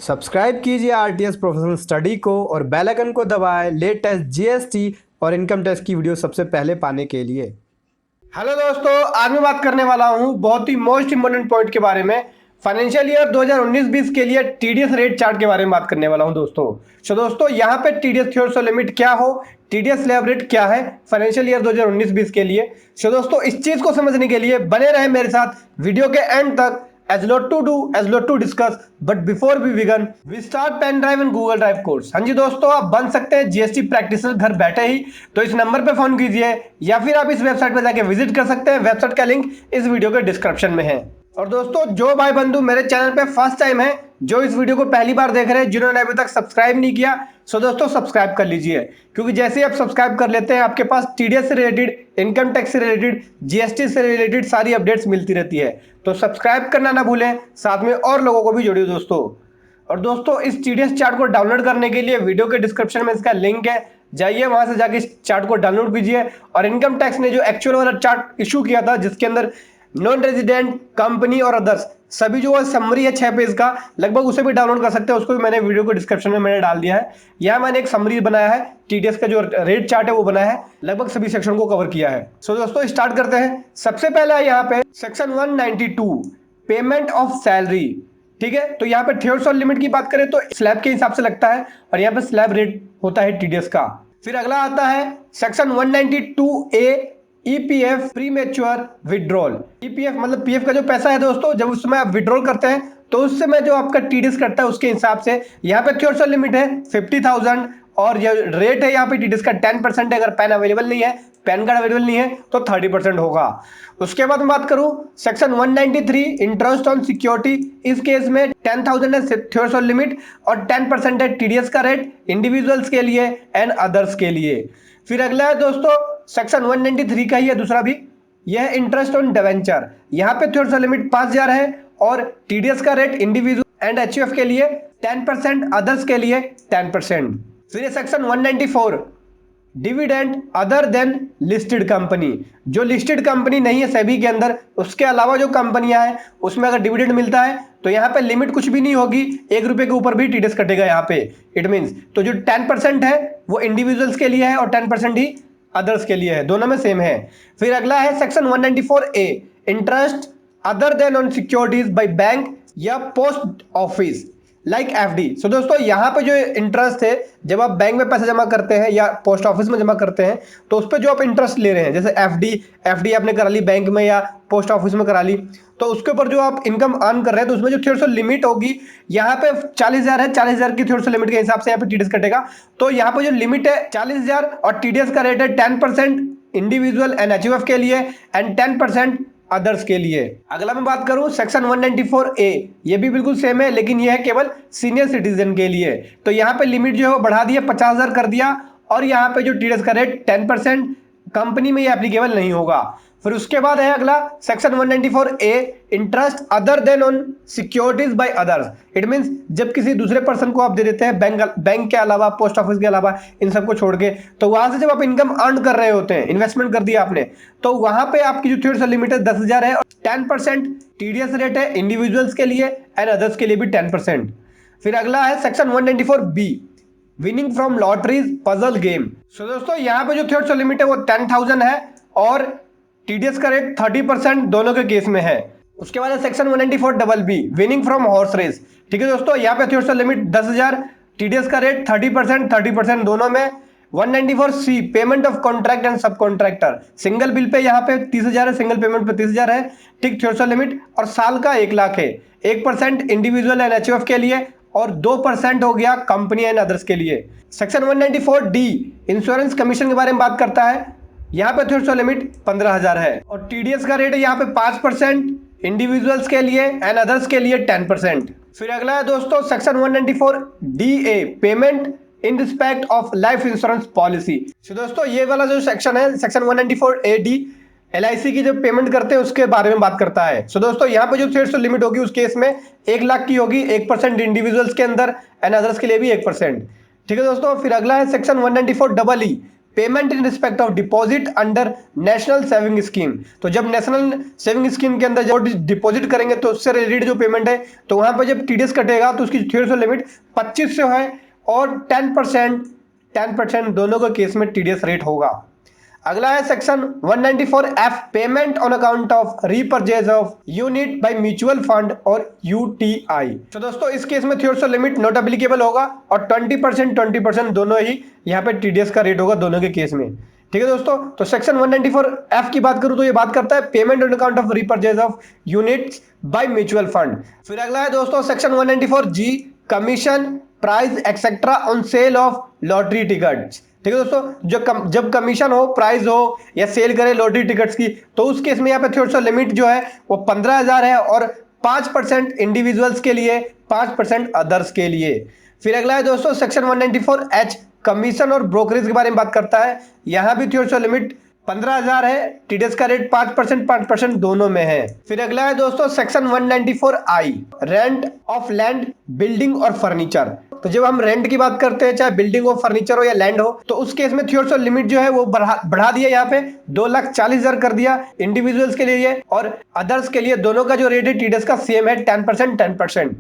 Subscribe कीजिए RTS professional study को और बेल आइकन को दबाएं लेटेस्ट जीएसटी और इनकम टैक्स की वीडियो सबसे पहले पाने के लिए। हेलो दोस्तों, आज मैं बात करने वाला हूं बहुत ही मोस्ट इंपोर्टेंट पॉइंट के बारे में। फाइनेंशियल ईयर 2019-20 के लिए टीडीएस रेट चार्ट के बारे में बात करने वाला हूं दोस्तों यहाँ पे टीडीएस थ्योरेटिकल लिमिट क्या हो, टीडीएस स्लैब रेट क्या है फाइनेंशियल ईयर 2019-20 के लिए। दोस्तों इस चीज को समझने के लिए बने रहे मेरे साथ वीडियो के एंड तक। As lot to do, as lot to discuss, but before we begin, we start pen drive and Google drive course. हाँ जी दोस्तों, आप बन सकते हैं जीएसटी प्रैक्टिशनर घर बैठे ही। तो इस नंबर पे फोन कीजिए या फिर आप इस वेबसाइट पे जाके विजिट कर सकते हैं। वेबसाइट का लिंक इस वीडियो के डिस्क्रिप्शन में है। और दोस्तों जो भाई बंधु मेरे चैनल पे फर्स्ट टाइम है, जो इस वीडियो को पहली बार देख रहे हैं, जिन्होंने अभी तक सब्सक्राइब नहीं किया, सो दोस्तों सब्सक्राइब कर लीजिए, क्योंकि जैसे ही आप सब्सक्राइब कर लेते हैं आपके पास टीडीएस से रिलेटेड, इनकम टैक्स से रिलेटेड, जीएसटी से रिलेटेड सारी अपडेट्स मिलती रहती है। तो सब्सक्राइब करना ना भूलें, साथ में और लोगों को भी जोड़िए दोस्तों। और दोस्तों इस टीडीएस चार्ट को डाउनलोड करने के लिए वीडियो के डिस्क्रिप्शन में इसका लिंक है, जाइए वहां से जाके इस चार्ट को डाउनलोड कीजिए। और इनकम टैक्स ने जो एक्चुअल वाला चार्ट इशू किया था, जिसके अंदर नॉन रेजिडेंट, कंपनी और अदर्स सभी जो समरी है 6 पेज का, लगभग उसे भी डाउनलोड कर सकते हैं। उसको भी मैंने वीडियो को डिस्क्रिप्शन में मैंने डाल दिया है। यहाँ मैंने एक समरी बनाया है, टीडीएस का जो रेट चार्ट है वो बनाया है, लगभग सभी सेक्शन को कवर किया है। दोस्तों स्टार्ट करते हैं। सबसे पहला यहाँ पे सेक्शन 192 पेमेंट ऑफ सैलरी। ठीक है, तो यहाँ पे थ्योरेटिकल लिमिट की बात करें तो स्लैब के हिसाब से लगता है और यहाँ पे स्लैब रेट होता है टीडीएस का। फिर अगला आता है section 192A EPF premature withdrawal. EPF मतलब पीएफ का जो पैसा है दोस्तों, जब उस समय आप विड्रॉल करते हैं तो उस समय जो आपका टीडीएस कटता है उसके हिसाब से यहाँ पे थ्योरेटिकल लिमिट है 50,000 और ये रेट है यहाँ पे टीडीएस का 10% है। अगर पैन अवेलेबल नहीं है, पैन कार्ड अवेलेबल नहीं है तो 30% होगा। उसके बाद मैं बात करूं सेक्शन 193 इंटरेस्ट ऑन सिक्योरिटी। इस केस में 10,000 है थ्योरेटिकल लिमिट और 10% है टीडीएस का रेट इंडिविजुअल्स के लिए एंड अदर्स के लिए। फिर अगला है दोस्तों सेक्शन 193 का ही है दूसरा भी, यह है इंटरेस्ट ऑन डिवेंचर। यहाँ पे थ्योरेटिकल लिमिट 5,000 है और टीडीएस का रेट इंडिविजुअल एंड एचयूएफ के लिए 10%, अदर्स के लिए 10%। फिर section 194 dividend other than listed company. जो लिस्टेड कंपनी नहीं है सेबी के अंदर, उसके अलावा जो कंपनियां हैं उसमें अगर डिविडेंड मिलता है तो यहाँ पे लिमिट कुछ भी नहीं होगी, 1 रुपए के ऊपर भी टीडीएस कटेगा यहाँ पे। इट मीन्स तो जो 10% है वो इंडिविजुअल्स के लिए है और 10% ही अदर्स के लिए है, दोनों में सेम है। फिर अगला है section 194A interest other than on securities by bank या पोस्ट ऑफिस लाइक एफडी। सो दोस्तों यहाँ पे जो इंटरेस्ट है, जब आप बैंक में पैसा जमा करते हैं या पोस्ट ऑफिस में जमा करते हैं तो उस पर जो आप इंटरेस्ट ले रहे हैं, जैसे एफडी आपने करा ली बैंक में या पोस्ट ऑफिस में करा ली, तो उसके ऊपर जो आप इनकम अर्न कर रहे हैं तो उसमें जो थ्योरेटिकल लिमिट होगी यहाँ पे 40,000 है। 40,000 की थ्योरेटिकल लिमिट के हिसाब से यहाँ पे टीडीएस कटेगा। तो यहाँ पे जो लिमिट है 40,000 और टीडीएस का रेट है 10% इंडिविजुअल एंड एचयूएफ के लिए एंड 10% अदर्स के लिए। अगला मैं बात करूं सेक्शन 194A, ये भी बिल्कुल सेम है लेकिन ये है केवल सीनियर सिटीजन के लिए। तो यहाँ पे लिमिट जो है वो बढ़ा दिया, 50,000 कर दिया और यहाँ पे जो टीडीएस का रेट 10%, कंपनी में ये एप्लीकेबल नहीं होगा। फिर उसके बाद है अगला section 194A interest other than on securities by others. It means जब किसी दूसरे पर्सन को आप दे देते हैं, बैंक के अलावा, पोस्ट ऑफिस के अलावा, इन सबको छोड़ के, तो वहां से जब आप इनकम अर्न कर रहे होते हैं, इन्वेस्टमेंट कर दिया आपने, तो वहां पे आपकी जो थ्योरेटिकल लिमिट है 10,000 है और 10% टीडीएस रेट है इंडिविजुअल्स के लिए एंड अदर्स के लिए भी 10%। फिर अगला है section 194B winning from lotteries puzzle game. So दोस्तों यहाँ पे जो थ्योरेटिकल लिमिट है वो 10,000 है और टीडीएस का रेट 30% दोनों के केस में है। उसके बाद section 194BB winning from horse race. ठीक है दोस्तों, यहाँ पे थ्योरेटिकल लिमिट 10,000, टीडीएस का रेट 30% दोनों में। 194C payment of contract and subcontractor. Single bill पे यहाँ पे 30,000 है, सिंगल पेमेंट पे 30,000 है। ठीक, थ्योरेटिकल लिमिट और साल का 1 लाख है। 1% इंडिविजुअल एंड एचयूएफ के लिए और 2% हो गया कंपनी एंड अदर्स के लिए। सेक्शन 194D इंश्योरेंस कमीशन के बारे में बात करता है। यहाँ पे थ्योरेटिकल लिमिट 15,000 है और टीडीएस का रेट है यहाँ पे 5%, इंडिविजुअल्स के लिए एंड अदर्स के लिए 10%। फिर अगला है दोस्तों section 194DA payment in respect of life insurance policy. दोस्तों ये वाला जो सेक्शन है सेक्शन 194AD एलआईसी की जो पेमेंट करते हैं उसके बारे में बात करता है। दोस्तों यहाँ पे जो थ्योरेटिकल लिमिट होगी उस केस में 1 लाख की होगी, 1% इंडिविजुअल्स के अंदर एंड अदर्स के लिए भी 1%। ठीक है दोस्तों, फिर अगला है section 194EE payment in respect of deposit under national saving scheme. तो जब नेशनल सेविंग स्कीम के अंदर जब डिपॉजिट करेंगे तो उससे रिलेटेड जो पेमेंट है तो वहां पर जब टीडीएस कटेगा तो उसकी थ्योरेटिकल लिमिट 2500 है और 10% दोनों के केस में टीडीएस रेट होगा। अगला है section 194F payment on account of repurchase of unit by mutual fund और यूटीआई। तो दोस्तों इस केस में थ्योरेटिकल लिमिट नॉट एप्लीकेबल होगा और 20% दोनों ही यहाँ पे टीडीएस का रेट होगा दोनों के केस में। ठीक है दोस्तों, तो सेक्शन 194F की बात करूं तो ये बात करता है payment on account of repurchase of units by mutual fund. फिर अगला है दोस्तों section 194G commission price etcetera on sale of lottery tickets. ठीक है दोस्तों, जब कमीशन हो, प्राइस हो या सेल करे लॉटरी टिकट्स की तो उस केस में यहाँ पे थ्योरेटिकल लिमिट जो है वो 15,000 है और 5% इंडिविजुअल्स के लिए, 5% अदर्स के लिए। फिर अगला है दोस्तों सेक्शन 194H कमीशन और ब्रोकरेज के बारे में बात करता है। यहाँ भी थ्योरेटिकल लिमिट 15,000 है, टीडीएस का रेट 5% दोनों में है। फिर अगला है दोस्तों section 194I rent of land, building और फर्नीचर। तो जब हम रेंट की बात करते हैं, चाहे बिल्डिंग हो, फर्नीचर हो या लैंड हो, तो उस केस में थ्योरेटिकल लिमिट जो है वो बढ़ा दिया, यहाँ पे 2,40,000 कर दिया इंडिविजुअल्स के लिए और अदर्स के लिए। दोनों का जो रेट है टीडीएस का सेम है 10%।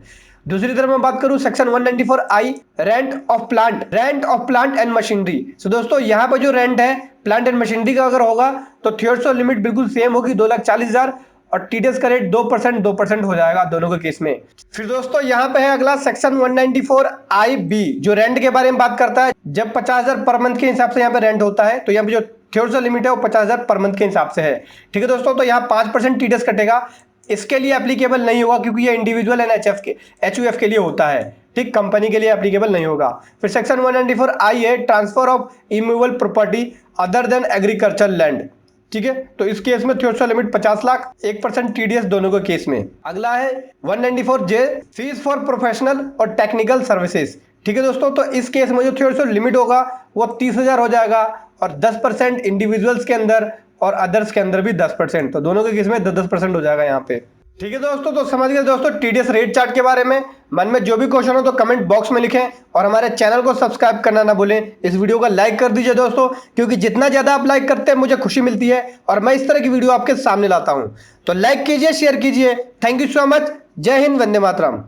दूसरी तरफ मैं बात करूं section 194I rent of plant and machinery. So दोस्तों यहाँ पर जो रेंट है प्लांट एंड मशीनरी का अगर होगा तो थ्योरेटिकल लिमिट बिल्कुल सेम होगी 2,40,000 और टीडीएस का रेट 2% हो जाएगा दोनों के केस में। फिर दोस्तों यहाँ पे है अगला सेक्शन 194IB जो रेंट के बारे में बात करता है। जब 50,000 पर मंथ के हिसाब से यहाँ पे रेंट होता है तो यहाँ पे जो थ्योरेटिकल लिमिट है वो 50,000 पर मंथ के हिसाब से है। ठीक है दोस्तों, तो यहाँ 5% टीडीएस कटेगा, इसके लिए एप्लीकेबल नहीं होगा क्योंकि ये इंडिविजुअल एंड एचयूएफ के लिए होता है। ठीक, कंपनी के लिए एप्लीकेबल नहीं होगा। फिर सेक्शन 194I है transfer of immovable property other than agriculture land. ठीक है, तो इस केस में थ्योरेटिकल लिमिट 50 लाख, 1% टीडीएस दोनों के केस में। अगला है 194J फीस फॉर प्रोफेशनल और टेक्निकल सर्विसेज। ठीक है दोस्तों, तो इस केस में जो थ्योरेटिकल लिमिट होगा वो 30,000 हो जाएगा और 10% इंडिविजुअल्स के अंदर और अदर्स के अंदर भी 10%, तो दोनों के केस में 10% हो जाएगा यहाँ पे। ठीक है दोस्तों, तो समझ गए दोस्तों टीडीएस रेट चार्ट के बारे में। मन में जो भी क्वेश्चन हो तो कमेंट बॉक्स में लिखें और हमारे चैनल को सब्सक्राइब करना ना भूलें। इस वीडियो को लाइक कर दीजिए दोस्तों, क्योंकि जितना ज्यादा आप लाइक करते हैं मुझे खुशी मिलती है और मैं इस तरह की वीडियो आपके सामने लाता हूं। तो लाइक कीजिए, शेयर कीजिए। Thank you so much. जय हिंद, वंदे मातरम।